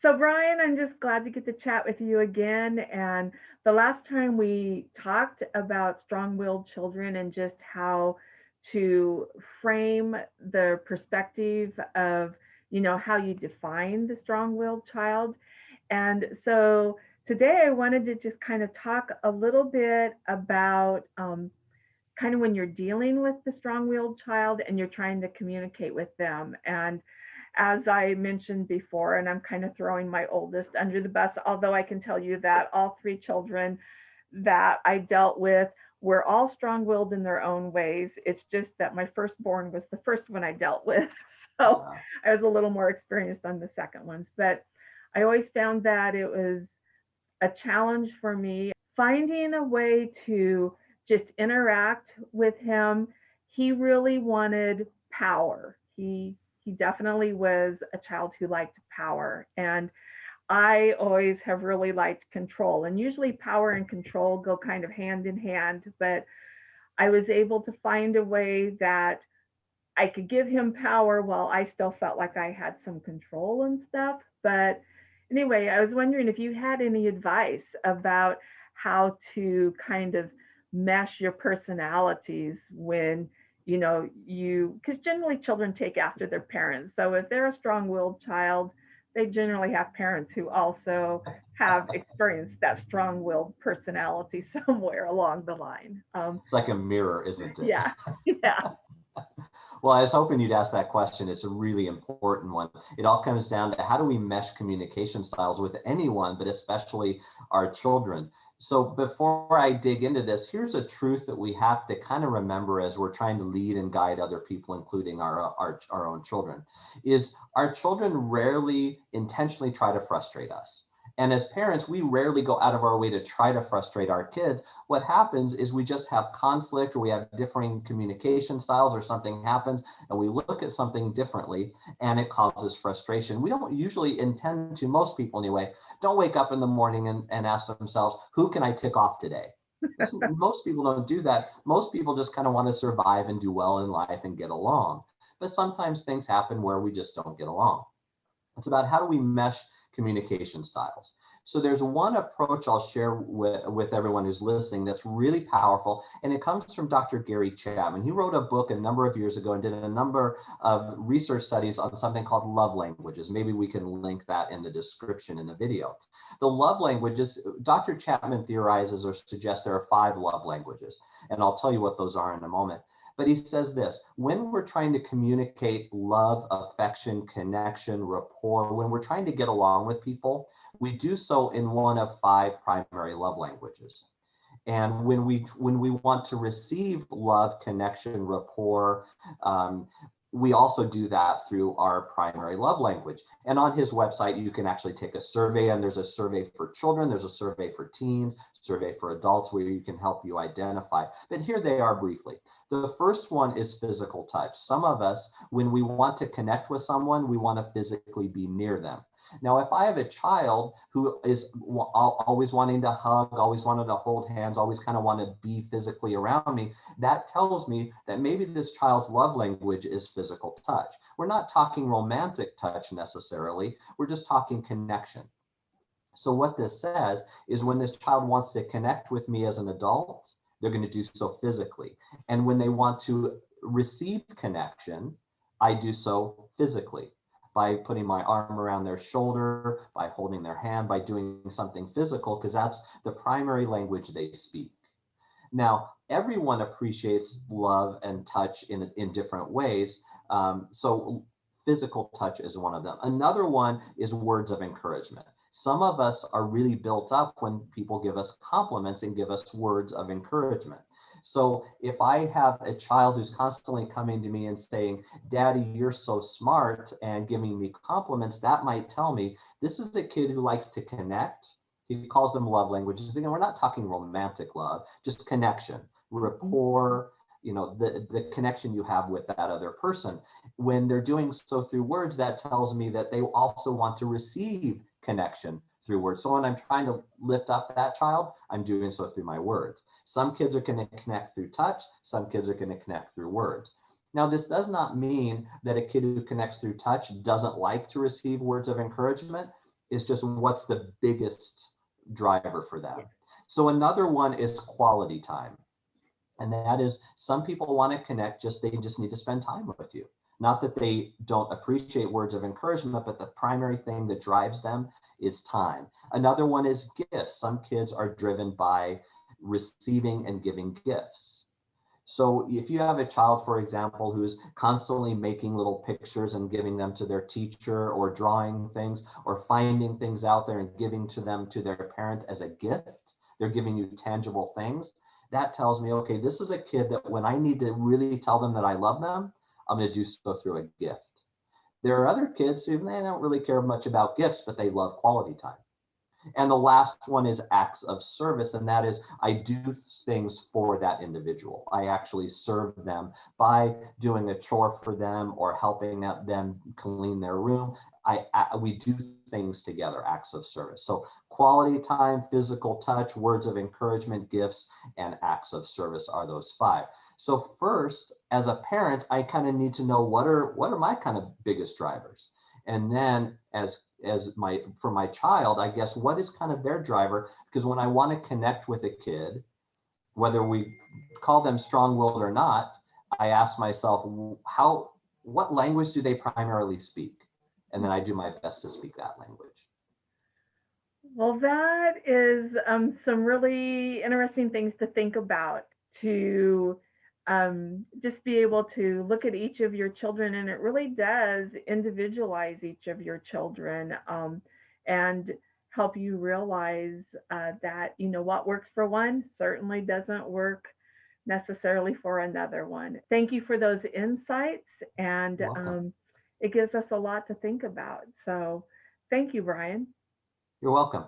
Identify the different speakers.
Speaker 1: So, Brian, I'm just glad to get to chat with you again. And the last time we talked about strong willed children and just how to frame the perspective of, how you define the strong willed child. And so today I wanted to just kind of talk a little bit about kind of when you're dealing with the strong willed child and you're trying to communicate with them. And as I mentioned before, and I'm kind of throwing my oldest under the bus, although I can tell you that all three children that I dealt with were all strong willed in their own ways. It's just that my firstborn was the first one I dealt with. So
Speaker 2: Yeah.
Speaker 1: I was a little more experienced on the second ones. But I always found that it was a challenge for me finding a way to just interact with him. He really wanted power. He definitely was a child who liked power, and I always have really liked control. And usually power and control go kind of hand in hand, but I was able to find a way that I could give him power while I still felt like I had some control and stuff. But anyway, I was wondering if you had any advice about how to kind of mesh your personalities when because generally children take after their parents. So if they're a strong-willed child, they generally have parents who also have experienced that strong-willed personality somewhere along the line.
Speaker 2: It's like a mirror, isn't it?
Speaker 1: Yeah, yeah.
Speaker 2: Well, I was hoping you'd ask that question. It's a really important one. It all comes down to how do we mesh communication styles with anyone, but especially our children. So before I dig into this, here's a truth that we have to kind of remember as we're trying to lead and guide other people, including our own children, is our children rarely intentionally try to frustrate us. And as parents, we rarely go out of our way to try to frustrate our kids. What happens is we just have conflict, or we have differing communication styles, or something happens and we look at something differently and it causes frustration. We don't usually intend to, most people anyway, don't wake up in the morning and ask themselves, who can I tick off today? Most people don't do that. Most people just kind of want to survive and do well in life and get along. But sometimes things happen where we just don't get along. It's about how do we mesh communication styles. So there's one approach I'll share with everyone who's listening that's really powerful, and it comes from Dr. Gary Chapman. He wrote a book a number of years ago and did a number of research studies on something called love languages. Maybe we can link that in the description in the video. The love languages, Dr. Chapman theorizes or suggests there are 5 love languages, and I'll tell you what those are in a moment. But he says this: when we're trying to communicate love, affection, connection, rapport, when we're trying to get along with people, we do so in one of 5 primary love languages. And when we want to receive love, connection, rapport, we also do that through our primary love language. And on his website, you can actually take a survey, and there's a survey for children, there's a survey for teens, survey for adults, where you can help you identify. But here they are briefly. The first one is physical touch. Some of us, when we want to connect with someone, we want to physically be near them. Now, if I have a child who is always wanting to hug, always wanting to hold hands, always kind of want to be physically around me, that tells me that maybe this child's love language is physical touch. We're not talking romantic touch necessarily, we're just talking connection. So what this says is when this child wants to connect with me as an adult, they're going to do so physically. And when they want to receive connection, I do so physically by putting my arm around their shoulder, by holding their hand, by doing something physical, because that's the primary language they speak. Now, everyone appreciates love and touch in different ways. So physical touch is one of them. Another one is words of encouragement. Some of us are really built up when people give us compliments and give us words of encouragement. So if I have a child who's constantly coming to me and saying, Daddy, you're so smart, and giving me compliments, that might tell me this is a kid who likes to connect. He calls them love languages. Again, we're not talking romantic love, just connection, rapport, the connection you have with that other person. When they're doing so through words, that tells me that they also want to receive connection through words. So when I'm trying to lift up that child, I'm doing so through my words. Some kids are going to connect through touch. Some kids are going to connect through words. Now, this does not mean that a kid who connects through touch doesn't like to receive words of encouragement. is just what's the biggest driver for
Speaker 1: Yeah.
Speaker 2: them. So another one is quality time. And that is, some people want to connect, they just need to spend time with you. Not that they don't appreciate words of encouragement, but the primary thing that drives them is time. Another one is gifts. Some kids are driven by receiving and giving gifts. So if you have a child, for example, who's constantly making little pictures and giving them to their teacher, or drawing things or finding things out there and giving to them to their parent as a gift, they're giving you tangible things. That tells me, okay, this is a kid that when I need to really tell them that I love them, I'm going to do so through a gift. There are other kids who they don't really care much about gifts, but they love quality time. And the last one is acts of service, and that is, I do things for that individual. I actually serve them by doing a chore for them or helping them clean their room. We do things together, acts of service. So quality time, physical touch, words of encouragement, gifts, and acts of service are those 5. So first, as a parent, I kind of need to know what are my kind of biggest drivers. And then for my child, I guess, what is kind of their driver? Because when I want to connect with a kid, whether we call them strong-willed or not, I ask myself, what language do they primarily speak? And then I do my best to speak that language.
Speaker 1: Well, that is some really interesting things to think about, to just be able to look at each of your children, and it really does individualize each of your children, and help you realize that, what works for one certainly doesn't work necessarily for another one. Thank you for those insights, and
Speaker 2: You're welcome.
Speaker 1: it gives us a lot to think about. So thank you, Bryan.
Speaker 2: You're welcome.